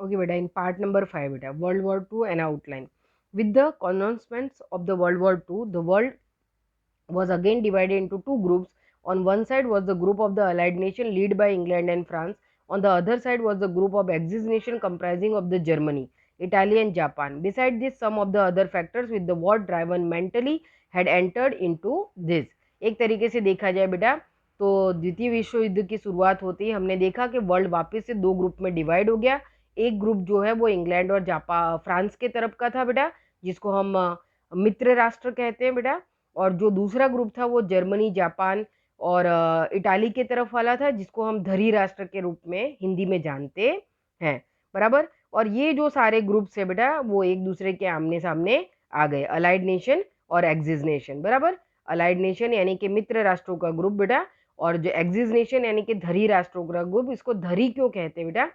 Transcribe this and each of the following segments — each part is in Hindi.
ओके बेटा, इन पार्ट नंबर 5 बेटा, world war two an outline. With the commencement of the World War II, the world was again divided into two groups. On one side was the group of the Allied nation led by England and France. On the other side was the group of Axis nation comprising of the Germany, Italy and Japan. Besides this, some of the other factors with the war driven mentally had entered into this. एक तरीके से देखा जाए बेटा, तो द्वितीय विश्व युद्ध की शुरुआत होती है, हमने देखा कि वर्ल्ड वापस से दो ग्रुप में डिवाइड हो गया. एक ग्रुप जो है वो इंग्लैंड और जापान फ्रांस के तरफ का था बेटा, जिसको हम मित्र राष्ट्र कहते हैं बेटा. और जो दूसरा ग्रुप था वो जर्मनी, जापान और इटाली के तरफ वाला था, जिसको हम धरी राष्ट्र के रूप में हिंदी में जानते हैं. बराबर. और ये जो सारे ग्रुप्स है बेटा, वो एक दूसरे के आमने सामने आ गए, अलाइड नेशन और एक्सिस नेशन. बराबर. अलाइड नेशन यानी कि मित्र राष्ट्रों का ग्रुप बेटा, और जो एक्सिस नेशन यानी कि धरी राष्ट्रों का ग्रुप. इसको धरी क्यों कहते हैं बेटा?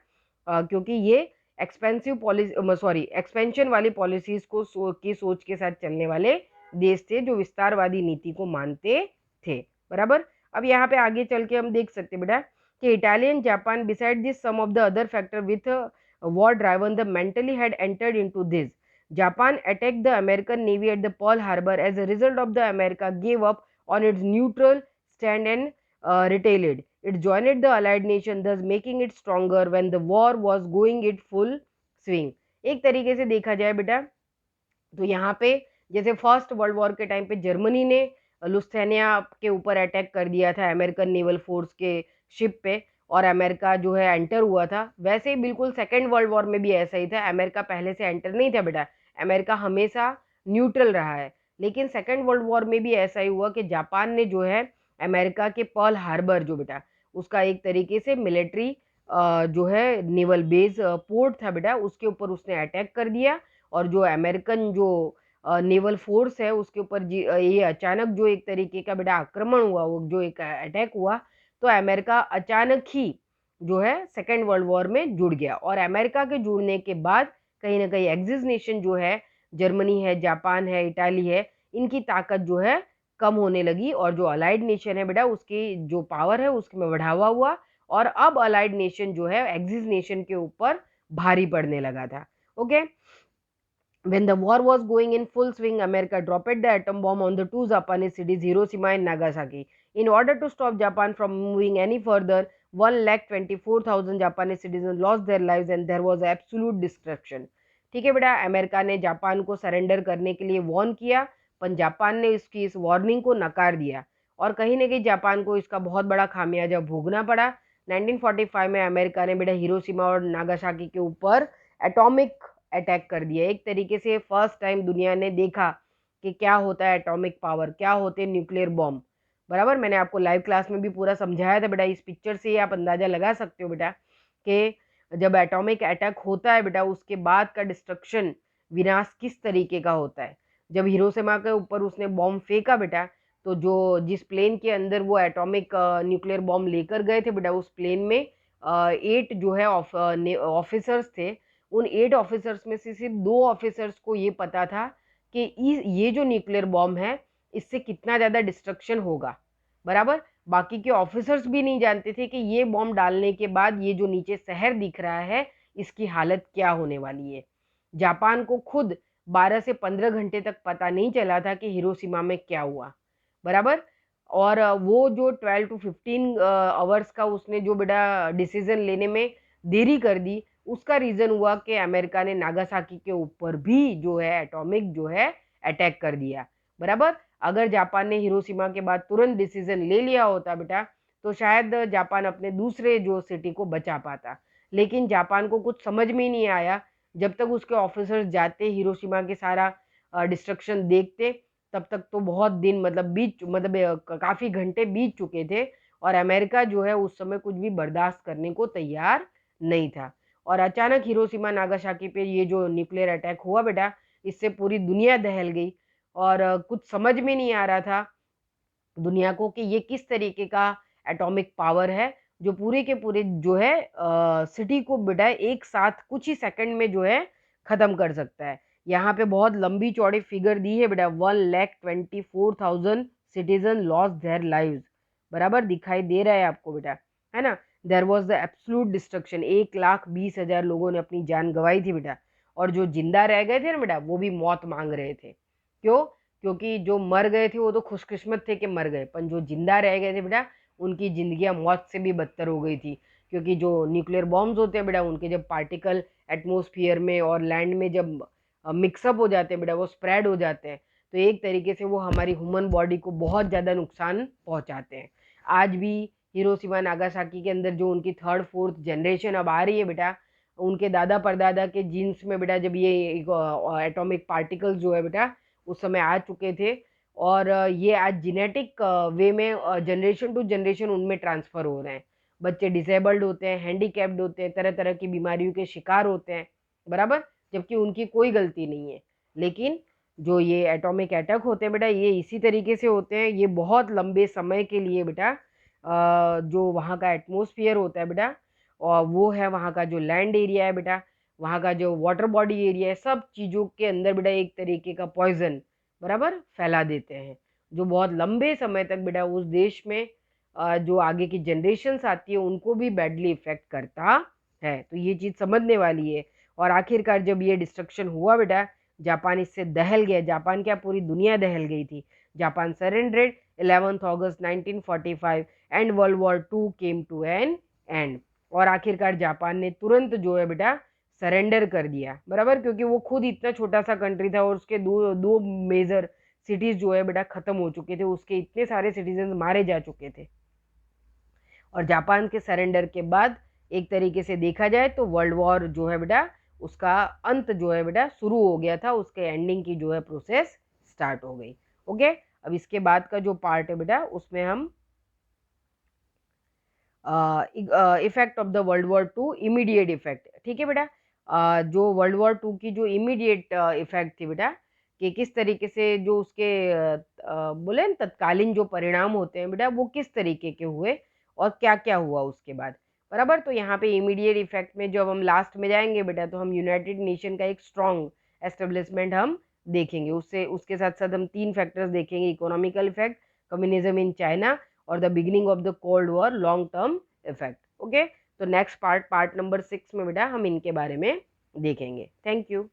क्योंकि ये एक्सपेंसिव पॉलिसी सॉरी एक्सपेंशन वाली पॉलिसीज को सोच के साथ चलने वाले देश थे, जो विस्तारवादी नीति को मानते थे. बराबर. अब यहाँ पे आगे चल के हम देख सकते बेटा कि Italian Japan beside this some of the other factor with war driven the mentally had entered into this. Japan attacked the American Navy at the Pearl Harbor. As a result of the America gave up on its neutral stand and retaliated. It joined the Allied nation, thus making it stronger when the war was going it full swing. एक तरीके से देखा जाए बेटा, तो यहाँ पे जैसे फर्स्ट वर्ल्ड वॉर के टाइम पे जर्मनी ने लुस्टेनिया के ऊपर अटैक कर दिया था अमेरिकन नेवल फोर्स के शिप पे, और अमेरिका जो है एंटर हुआ था. वैसे ही बिल्कुल सेकेंड वर्ल्ड वॉर में भी ऐसा ही था. अमेरिका पहले से एंटर नहीं था बेटा, अमेरिका हमेशा न्यूट्रल रहा है. लेकिन सेकेंड वर्ल्ड वॉर में भी ऐसा ही हुआ कि जापान ने जो है अमेरिका के पर्ल हार्बर जो बेटा, उसका एक तरीके से मिलिट्री जो है नेवल बेस पोर्ट था बेटा, उसके ऊपर उसने अटैक कर दिया. और जो अमेरिकन जो नेवल फोर्स है उसके ऊपर ये अचानक जो एक तरीके का बेटा आक्रमण हुआ, वो जो एक अटैक हुआ, तो अमेरिका अचानक ही जो है सेकेंड वर्ल्ड वॉर में जुड़ गया. और अमेरिका के जुड़ने के बाद कहीं ना कहीं एक्सिस नेशन जो है, जर्मनी है, जापान है, इटाली है, इनकी ताकत जो है कम होने लगी. और जो अलाइड नेशन है बेटा, उसकी जो पावर है उसमें बढ़ावा हुआ, और अब अलाइड नेशन जो है एक्सिस नेशन के ऊपर भारी पड़ने लगा था. Okay. When the war was going in full swing, America dropped the atom bomb on the two Japanese cities, Hiroshima and Nagasaki. In order to stop Japan from moving any further, 1,24,000 Japanese citizens lost their lives and there was absolute destruction. ठीक है बेटा, अमेरिका ने जापान को सरेंडर करने के लिए वॉर्न किया, पर जापान ने इसकी इस वार्निंग को नकार दिया, और कहीं ना कहीं जापान को इसका बहुत बड़ा खामियाजा भोगना पड़ा. 1945 में अमेरिका ने बेटा हिरोशिमा और नागासाकी के ऊपर एटॉमिक अटैक कर दिया. एक तरीके से फर्स्ट टाइम दुनिया ने देखा कि क्या होता है एटॉमिक पावर, क्या होते हैं न्यूक्लियर बॉम्ब. बराबर. मैंने आपको लाइव क्लास में भी पूरा समझाया था बेटा. इस पिक्चर से आप अंदाजा लगा सकते हो बेटा कि जब एटॉमिक अटैक होता है बेटा, उसके बाद का डिस्ट्रक्शन, विनाश किस तरीके का होता है. जब हिरोशिमा के ऊपर उसने बॉम्ब फेंका बेटा, तो जो जिस प्लेन के अंदर वो एटॉमिक न्यूक्लियर बॉम्ब लेकर गए थे बेटा, उस प्लेन में 8 जो है ऑफिसर्स थे. उन 8 ऑफिसर्स में से सिर्फ 2 ऑफिसर्स को ये पता था कि ये जो न्यूक्लियर बॉम्ब है इससे कितना ज़्यादा डिस्ट्रक्शन होगा. बराबर. बाकी के ऑफिसर्स भी नहीं जानते थे कि ये बॉम्ब डालने के बाद ये जो नीचे शहर दिख रहा है इसकी हालत क्या होने वाली है. जापान को खुद 12 से 15 घंटे तक पता नहीं चला था कि हिरोशिमा में क्या हुआ. बराबर. और वो जो 12 to 15 आवर्स का उसने जो बेटा डिसीजन लेने में देरी कर दी, उसका रीजन हुआ कि अमेरिका ने नागासाकी के ऊपर भी जो है एटॉमिक जो है अटैक कर दिया. बराबर. अगर जापान ने हिरोशिमा के बाद तुरंत डिसीजन ले लिया होता बेटा, तो शायद जापान अपने दूसरे जो सिटी को बचा पाता. लेकिन जापान को कुछ समझ में ही नहीं आया. जब तक उसके ऑफिसर्स जाते हिरोशिमा के सारा डिस्ट्रक्शन देखते, तब तक तो बहुत दिन मतलब काफी घंटे बीत चुके थे, और अमेरिका जो है उस समय कुछ भी बर्दाश्त करने को तैयार नहीं था. और अचानक हिरोशिमा नागासाकी पे ये जो न्यूक्लियर अटैक हुआ बेटा, इससे पूरी दुनिया दहल गई. और कुछ समझ में नहीं आ रहा था दुनिया को कि ये किस तरीके का एटॉमिक पावर है जो पूरे के पूरे जो है सिटी को बेटा एक साथ कुछ ही सेकंड में जो है खत्म कर सकता है. यहाँ पे बहुत लंबी चौड़ी फिगर दी है बेटा, 1,24,000 सिटीजन लॉस्ट देयर लाइव्स. बराबर. दिखाई दे रहा है आपको बेटा, है ना. There was the absolute destruction, 1,20,000 लोगों ने अपनी जान गंवाई थी बेटा, और जो जिंदा रह गए थे ना बेटा वो भी मौत मांग रहे थे। क्यों? क्योंकि जो मर गए थे वो तो खुशकिस्मत थे कि मर गए, पर जो जिंदा रह गए थे बेटा उनकी जिंदगियां मौत से भी बदतर हो गई थी। क्योंकि जो न्यूक्लियर बॉम्ब्स होते हैं बेटा उनके जब पार्टिकल एटमॉस्फेयर में और लैंड में जब मिक्सअप हो जाते हैं बेटा, वो स्प्रेड हो जाते हैं, तो एक तरीके से वो हमारी ह्यूमन बॉडी को बहुत ज़्यादा नुकसान पहुंचाते हैं। आज भी हिरोशिमा नागासाकी के अंदर जो उनकी थर्ड फोर्थ जनरेशन अब आ रही है बेटा, उनके दादा परदादा के जीन्स में बेटा जब ये एटॉमिक पार्टिकल्स जो है बेटा उस समय आ चुके थे, और ये आज जेनेटिक वे में जनरेशन टू जनरेशन उनमें ट्रांसफर हो रहे हैं। बच्चे डिसेबल्ड होते हैं, हैंडीकैप्ड होते हैं, तरह तरह की बीमारियों के शिकार होते हैं, बराबर, जबकि उनकी कोई गलती नहीं है। लेकिन जो ये एटॉमिक अटैक होते हैं बेटा ये इसी तरीके से होते हैं, ये बहुत लंबे समय के लिए बेटा जो वहाँ का एटमॉस्फेयर होता है बेटा, और वो है वहाँ का जो लैंड एरिया है बेटा, वहाँ का जो वाटर बॉडी एरिया है, सब चीज़ों के अंदर बेटा एक तरीके का पॉइजन बराबर फैला देते हैं, जो बहुत लंबे समय तक बेटा उस देश में जो आगे की जनरेशन्स आती है उनको भी बैडली इफेक्ट करता है। तो ये चीज़ समझने वाली है। और आखिरकार जब ये डिस्ट्रक्शन हुआ बेटा, जापान इससे दहल गया, जापान क्या पूरी दुनिया दहल गई थी। Japan surrendered 11 August 1945 and world war two came to an end. और आखिरकार जापान ने तुरंत जो है बेटा सरेंडर कर दिया, बराबर, क्योंकि वो खुद इतना छोटा सा कंट्री था और उसके दो दो मेजर सिटीज जो है बेटा खत्म हो चुके थे, उसके इतने सारे सिटीजन मारे जा चुके थे। और जापान के सरेंडर के बाद एक तरीके से देखा जाए तो वर्ल्ड वॉर जो है बेटा उसका अंत जो है बेटा शुरू हो गया था, उसके एंडिंग की जो है प्रोसेस स्टार्ट हो गई। ओके, अब इसके बाद का जो पार्ट है बेटा उसमें हम effect of the world war two immediate effect, ठीक है बेटा। जो वर्ल्ड वॉर टू की जो इमीडिएट इफेक्ट थी बेटा, कि किस तरीके से जो उसके बोले न तत्कालीन जो परिणाम होते हैं बेटा वो किस तरीके के हुए और क्या क्या हुआ उसके बाद, बराबर। तो यहाँ पे इमीडिएट इफेक्ट में जब हम लास्ट में जाएंगे बेटा तो हम यूनाइटेड नेशन का एक स्ट्रॉन्ग एस्टेब्लिशमेंट हम देखेंगे, उससे उसके साथ साथ हम 3 फैक्टर्स देखेंगे, economical effect, communism in China, और the beginning of the cold war, long term effect. Okay, तो नेक्स्ट पार्ट नंबर 6 में बेटा हम इनके बारे में देखेंगे। Thank you.